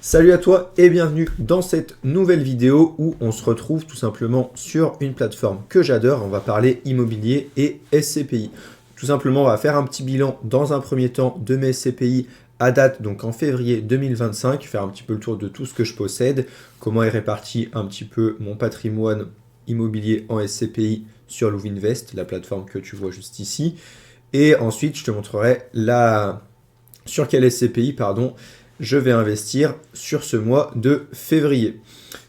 Salut à toi et bienvenue dans cette nouvelle vidéo où on se retrouve tout simplement sur une plateforme que j'adore. On va parler immobilier et SCPI. Tout simplement, on va faire un petit bilan dans un premier temps de mes SCPI à date, donc en février 2025, faire un petit peu le tour de tout ce que je possède, comment est réparti un petit peu mon patrimoine immobilier en SCPI sur Louvinvest, la plateforme que tu vois juste ici. Et ensuite, je te montrerai sur quel SCPI, je vais investir sur ce mois de février,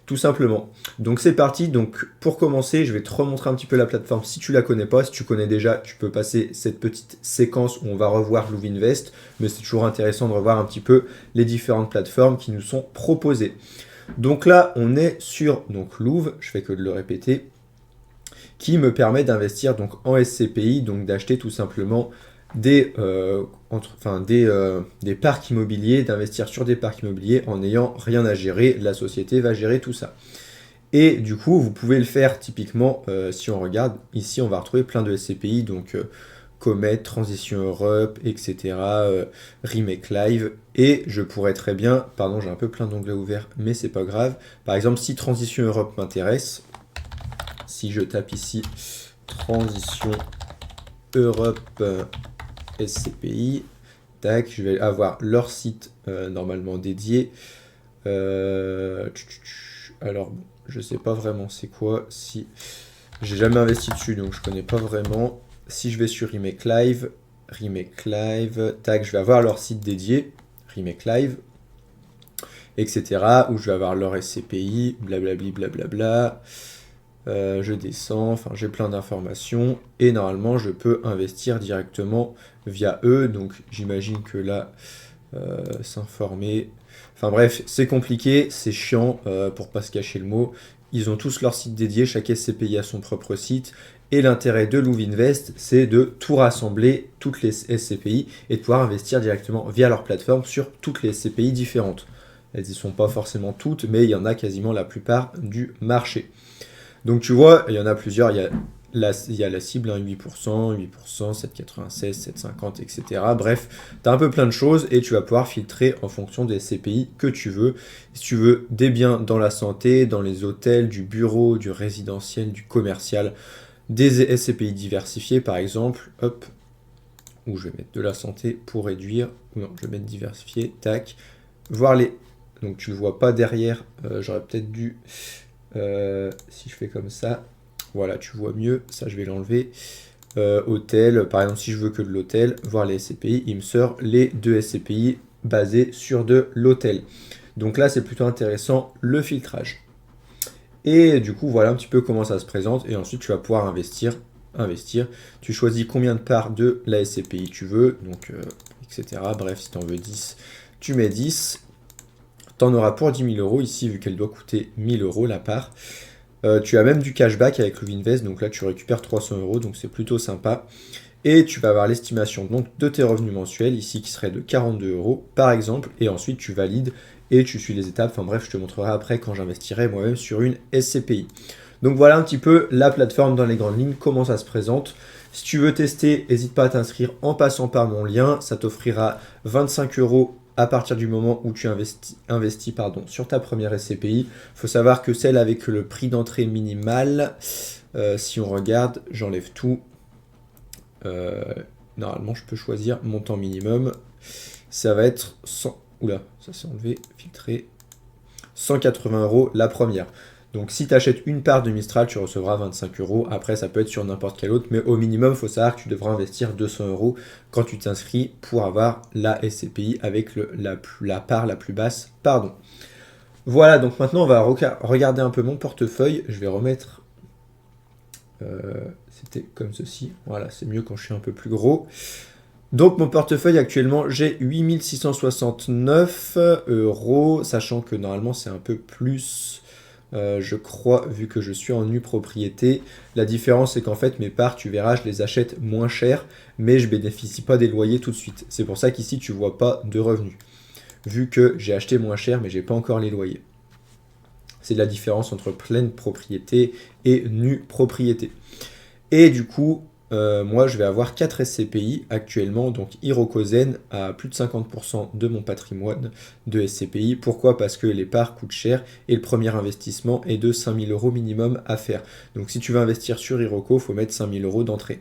tout simplement. Donc c'est parti. Donc pour commencer, je vais te remontrer un petit peu la plateforme si tu la connais pas. Si tu connais déjà, tu peux passer cette petite séquence où on va revoir Louvinvest, mais c'est toujours intéressant de revoir un petit peu les différentes plateformes qui nous sont proposées. Donc là, on est sur Louv, je fais que de le répéter, qui me permet d'investir donc en SCPI, donc d'acheter tout simplement des parcs immobiliers, d'investir sur des parcs immobiliers en n'ayant rien à gérer. La société va gérer tout ça. Et du coup, vous pouvez le faire typiquement, si on regarde, ici on va retrouver plein de SCPI, donc Comet, Transition Europe, etc., Remake Live, et je pourrais très bien, pardon j'ai un peu plein d'onglets ouverts, mais c'est pas grave, par exemple si Transition Europe m'intéresse, si je tape ici Transition Europe SCPI, tac, je vais avoir leur site normalement dédié. Alors, bon, je sais pas vraiment c'est quoi, si j'ai jamais investi dessus donc je connais pas vraiment. Si je vais sur Remake Live, tac, je vais avoir leur site dédié, Remake Live, etc. où je vais avoir leur SCPI, blablabli, blablabla. Je descends, enfin j'ai plein d'informations et normalement je peux investir directement via eux, donc j'imagine que là s'informer, enfin bref c'est compliqué, c'est chiant pour pas se cacher le mot. Ils ont tous leur site dédié, chaque SCPI a son propre site et l'intérêt de Louvinvest c'est de tout rassembler, toutes les SCPI, et de pouvoir investir directement via leur plateforme sur toutes les SCPI différentes. Elles n'y sont pas forcément toutes, mais il y en a quasiment la plupart du marché. Donc tu vois, il y en a plusieurs, il y a la cible, 8%, 7,96, 7,50, etc. Bref, tu as un peu plein de choses et tu vas pouvoir filtrer en fonction des SCPI que tu veux. Si tu veux des biens dans la santé, dans les hôtels, du bureau, du résidentiel, du commercial, des SCPI diversifiés par exemple, hop, où je vais mettre de la santé pour réduire, non, je vais mettre diversifié, tac, voir les... Donc tu ne le vois pas derrière, j'aurais peut-être dû... si je fais comme ça, voilà, tu vois mieux, ça je vais l'enlever. Hôtel, par exemple, si je veux que de l'hôtel, voir les SCPI, il me sort les deux SCPI basés sur de l'hôtel. Donc là, c'est plutôt intéressant, le filtrage. Et du coup, voilà un petit peu comment ça se présente. Et ensuite, tu vas pouvoir investir. Tu choisis combien de parts de la SCPI tu veux, donc, etc. Bref, si tu en veux 10, tu mets 10. T'en auras pour 10 000 euros ici, vu qu'elle doit coûter 1 000 euros la part. Tu as même du cashback avec Louvinvest, donc là tu récupères 300 euros, donc c'est plutôt sympa. Et tu vas avoir l'estimation donc de tes revenus mensuels, ici qui serait de 42 euros par exemple, et ensuite tu valides et tu suis les étapes. Enfin bref, je te montrerai après quand j'investirai moi-même sur une SCPI. Donc voilà un petit peu la plateforme dans les grandes lignes, comment ça se présente. Si tu veux tester, n'hésite pas à t'inscrire en passant par mon lien, ça t'offrira 25 euros à partir du moment où tu investis sur ta première SCPI. Il faut savoir que celle avec le prix d'entrée minimal, si on regarde, j'enlève tout. Normalement, je peux choisir montant minimum. Ça va être 100. Oula, ça s'est enlevé, filtré. 180 euros la première. Donc si tu achètes une part de Mistral, tu recevras 25 euros. Après, ça peut être sur n'importe quel autre, mais au minimum, il faut savoir que tu devras investir 200 euros quand tu t'inscris pour avoir la SCPI avec la part la plus basse. Pardon. Voilà, donc maintenant, on va regarder un peu mon portefeuille. Je vais remettre... C'était comme ceci. Voilà, c'est mieux quand je suis un peu plus gros. Donc mon portefeuille actuellement, j'ai 8 669 euros, sachant que normalement c'est un peu plus... je crois, vu que je suis en nue propriété. La différence, c'est qu'en fait, mes parts, tu verras, je les achète moins cher, mais je bénéficie pas des loyers tout de suite. C'est pour ça qu'ici, tu vois pas de revenus, vu que j'ai acheté moins cher, mais j'ai pas encore les loyers. C'est la différence entre pleine propriété et nue propriété. Et du coup, moi je vais avoir 4 SCPI actuellement, donc Hirokozen a plus de 50% de mon patrimoine de SCPI. Pourquoi? Parce que les parts coûtent cher et le premier investissement est de 5000 euros minimum à faire. Donc si tu veux investir sur Hiroko, il faut mettre 5000 euros d'entrée.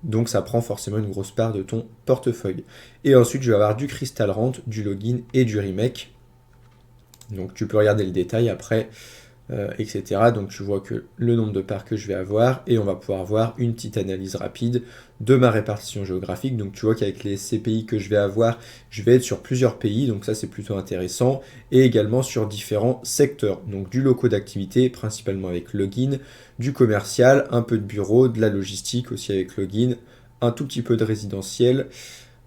Donc ça prend forcément une grosse part de ton portefeuille. Et ensuite je vais avoir du Crystal Rent, du Login et du Remake. Donc tu peux regarder le détail après, etc. Donc tu vois que le nombre de parts que je vais avoir, et on va pouvoir voir une petite analyse rapide de ma répartition géographique. Donc tu vois qu'avec les CPI que je vais avoir, je vais être sur plusieurs pays, donc ça c'est plutôt intéressant, et également sur différents secteurs. Donc du locaux d'activité, principalement avec Login, du commercial, un peu de bureau, de la logistique aussi avec Login, un tout petit peu de résidentiel,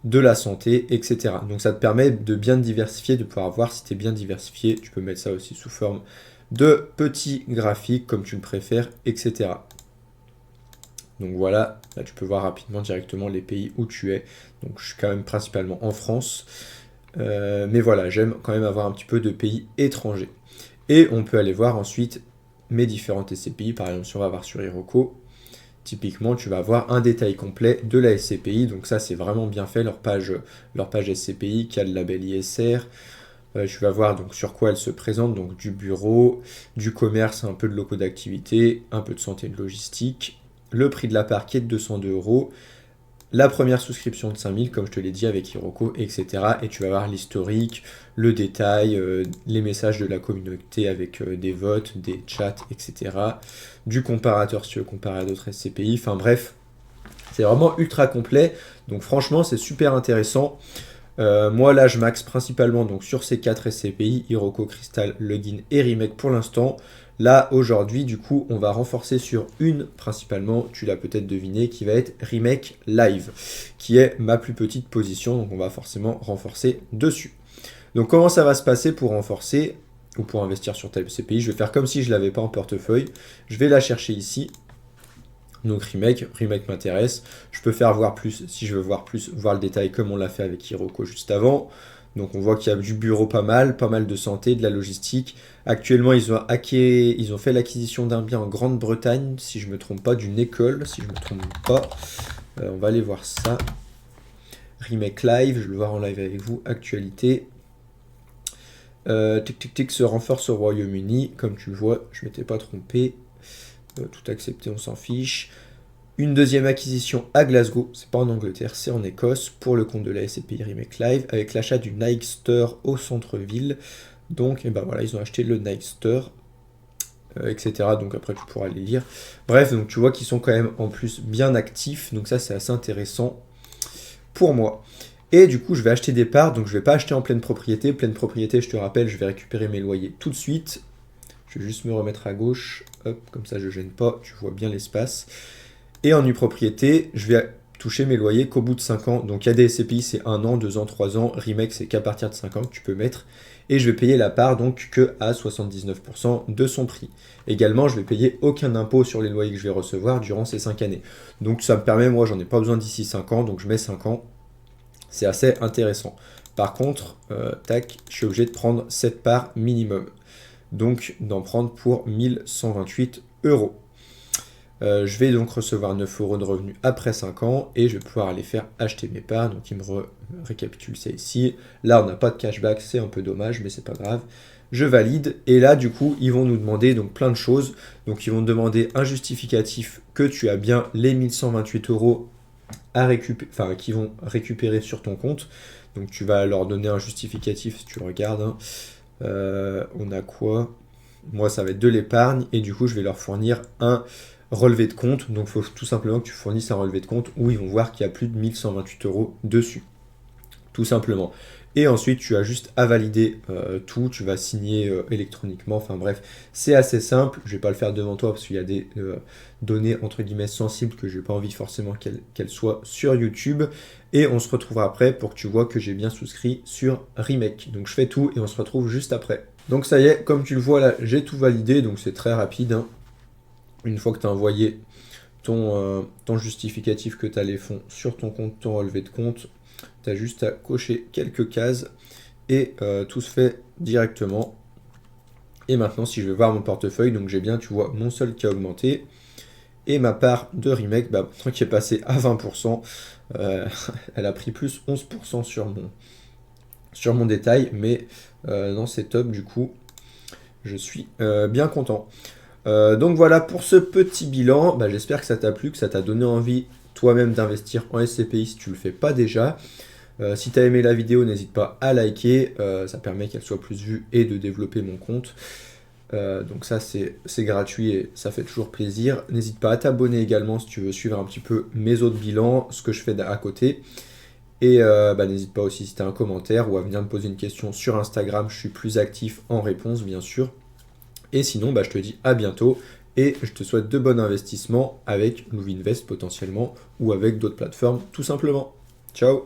de la santé, etc. Donc ça te permet de bien te diversifier, de pouvoir voir si tu es bien diversifié. Tu peux mettre ça aussi sous forme de petits graphiques comme tu le préfères, etc. Donc voilà, là tu peux voir rapidement directement les pays où tu es. Donc je suis quand même principalement en France. Mais voilà, j'aime quand même avoir un petit peu de pays étrangers. Et on peut aller voir ensuite mes différentes SCPI. Par exemple, si on va voir sur Hiroko, typiquement, tu vas avoir un détail complet de la SCPI. Donc ça, c'est vraiment bien fait, leur page SCPI qui a le label ISR. Je vais voir donc sur quoi elle se présente, donc du bureau, du commerce, un peu de locaux d'activité, un peu de santé et de logistique, le prix de la part qui est de 202 euros, la première souscription de 5000, comme je te l'ai dit avec Hiroko, etc. Et tu vas voir l'historique, le détail, les messages de la communauté avec des votes, des chats, etc. Du comparateur si tu veux comparer à d'autres SCPI. Enfin bref, c'est vraiment ultra complet. Donc franchement, c'est super intéressant. Moi là je max principalement donc sur ces 4 SCPI, Hiroko, Crystal, Login et Remake pour l'instant. Là aujourd'hui du coup on va renforcer sur une principalement, tu l'as peut-être deviné, qui va être Remake Live, qui est ma plus petite position, donc on va forcément renforcer dessus. Donc comment ça va se passer pour renforcer ou pour investir sur tel SCPI? Je vais faire comme si je ne l'avais pas en portefeuille, je vais la chercher ici. Donc Remake m'intéresse. Je peux faire voir plus si je veux voir plus, voir le détail comme on l'a fait avec Hiroko juste avant. Donc on voit qu'il y a du bureau pas mal de santé, de la logistique. Actuellement, ils ont fait l'acquisition d'un bien en Grande-Bretagne, si je ne me trompe pas, d'une école, si je ne me trompe pas. On va aller voir ça. Remake Live, je vais le voir en live avec vous. Actualité. Tic se renforce au Royaume-Uni. Comme tu le vois, je ne m'étais pas trompé. Tout accepté, on s'en fiche. Une deuxième acquisition à Glasgow, c'est pas en Angleterre, c'est en Écosse, pour le compte de la SCPI Remake Live, avec l'achat du Nike Store au centre-ville. Donc, et ben voilà, ils ont acheté le Nike Store, etc. Donc après, tu pourras les lire. Bref, donc tu vois qu'ils sont quand même en plus bien actifs, donc ça c'est assez intéressant pour moi. Et du coup, je vais acheter des parts, donc je vais pas acheter en pleine propriété. Pleine propriété, je te rappelle, je vais récupérer mes loyers tout de suite. Je vais juste me remettre à gauche, hop, comme ça je gêne pas, tu vois bien l'espace. Et en nue propriété, je vais toucher mes loyers qu'au bout de 5 ans. Donc il y a des SCPI, c'est 1 an, 2 ans, 3 ans. Remake, c'est qu'à partir de 5 ans que tu peux mettre. Et je vais payer la part donc que à 79% de son prix. Également, je vais payer aucun impôt sur les loyers que je vais recevoir durant ces 5 années. Donc ça me permet, moi j'en ai pas besoin d'ici 5 ans, donc je mets 5 ans. C'est assez intéressant. Par contre, tac, je suis obligé de prendre cette part minimum. Donc d'en prendre pour 1128 euros. Je vais donc recevoir 9 euros de revenus après 5 ans et je vais pouvoir aller faire acheter mes parts. Donc il me récapitule ça ici. Là on n'a pas de cashback, c'est un peu dommage mais c'est pas grave. Je valide et là du coup ils vont nous demander donc plein de choses. Donc ils vont te demander un justificatif que tu as bien les 1128 euros à récupérer, qui vont récupérer sur ton compte. Donc tu vas leur donner un justificatif si tu regardes. Hein. On a quoi? Moi ça va être de l'épargne et du coup je vais leur fournir un relevé de compte. Donc il faut tout simplement que tu fournisses un relevé de compte où ils vont voir qu'il y a plus de 1128 euros dessus. Tout simplement. Et ensuite, tu as juste à valider tout, tu vas signer électroniquement, enfin bref, c'est assez simple, je ne vais pas le faire devant toi parce qu'il y a des données entre guillemets sensibles que je n'ai pas envie forcément qu'elles soient sur YouTube, et on se retrouvera après pour que tu vois que j'ai bien souscrit sur Remake. Donc je fais tout et on se retrouve juste après. Donc ça y est, comme tu le vois là, j'ai tout validé, donc c'est très rapide. Hein. Une fois que tu as envoyé ton justificatif que tu as les fonds sur ton compte, ton relevé de compte, tu as juste à cocher quelques cases et tout se fait directement. Et maintenant, si je vais voir mon portefeuille, donc j'ai bien, tu vois, mon solde qui a augmenté Et ma part de remake, bah, maintenant qui est passée à 20%, elle a pris plus 11% sur mon détail, mais non, c'est top du coup, je suis bien content. Donc voilà pour ce petit bilan, bah, j'espère que ça t'a plu, que ça t'a donné envie toi-même d'investir en SCPI si tu ne le fais pas déjà. Si tu as aimé la vidéo, n'hésite pas à liker, ça permet qu'elle soit plus vue et de développer mon compte. Donc ça c'est gratuit et ça fait toujours plaisir. N'hésite pas à t'abonner également si tu veux suivre un petit peu mes autres bilans, ce que je fais à côté. Et bah, n'hésite pas aussi si tu as un commentaire ou à venir me poser une question sur Instagram, je suis plus actif en réponse bien sûr. Et sinon, bah, je te dis à bientôt et je te souhaite de bons investissements avec Louvinvest potentiellement ou avec d'autres plateformes tout simplement. Ciao!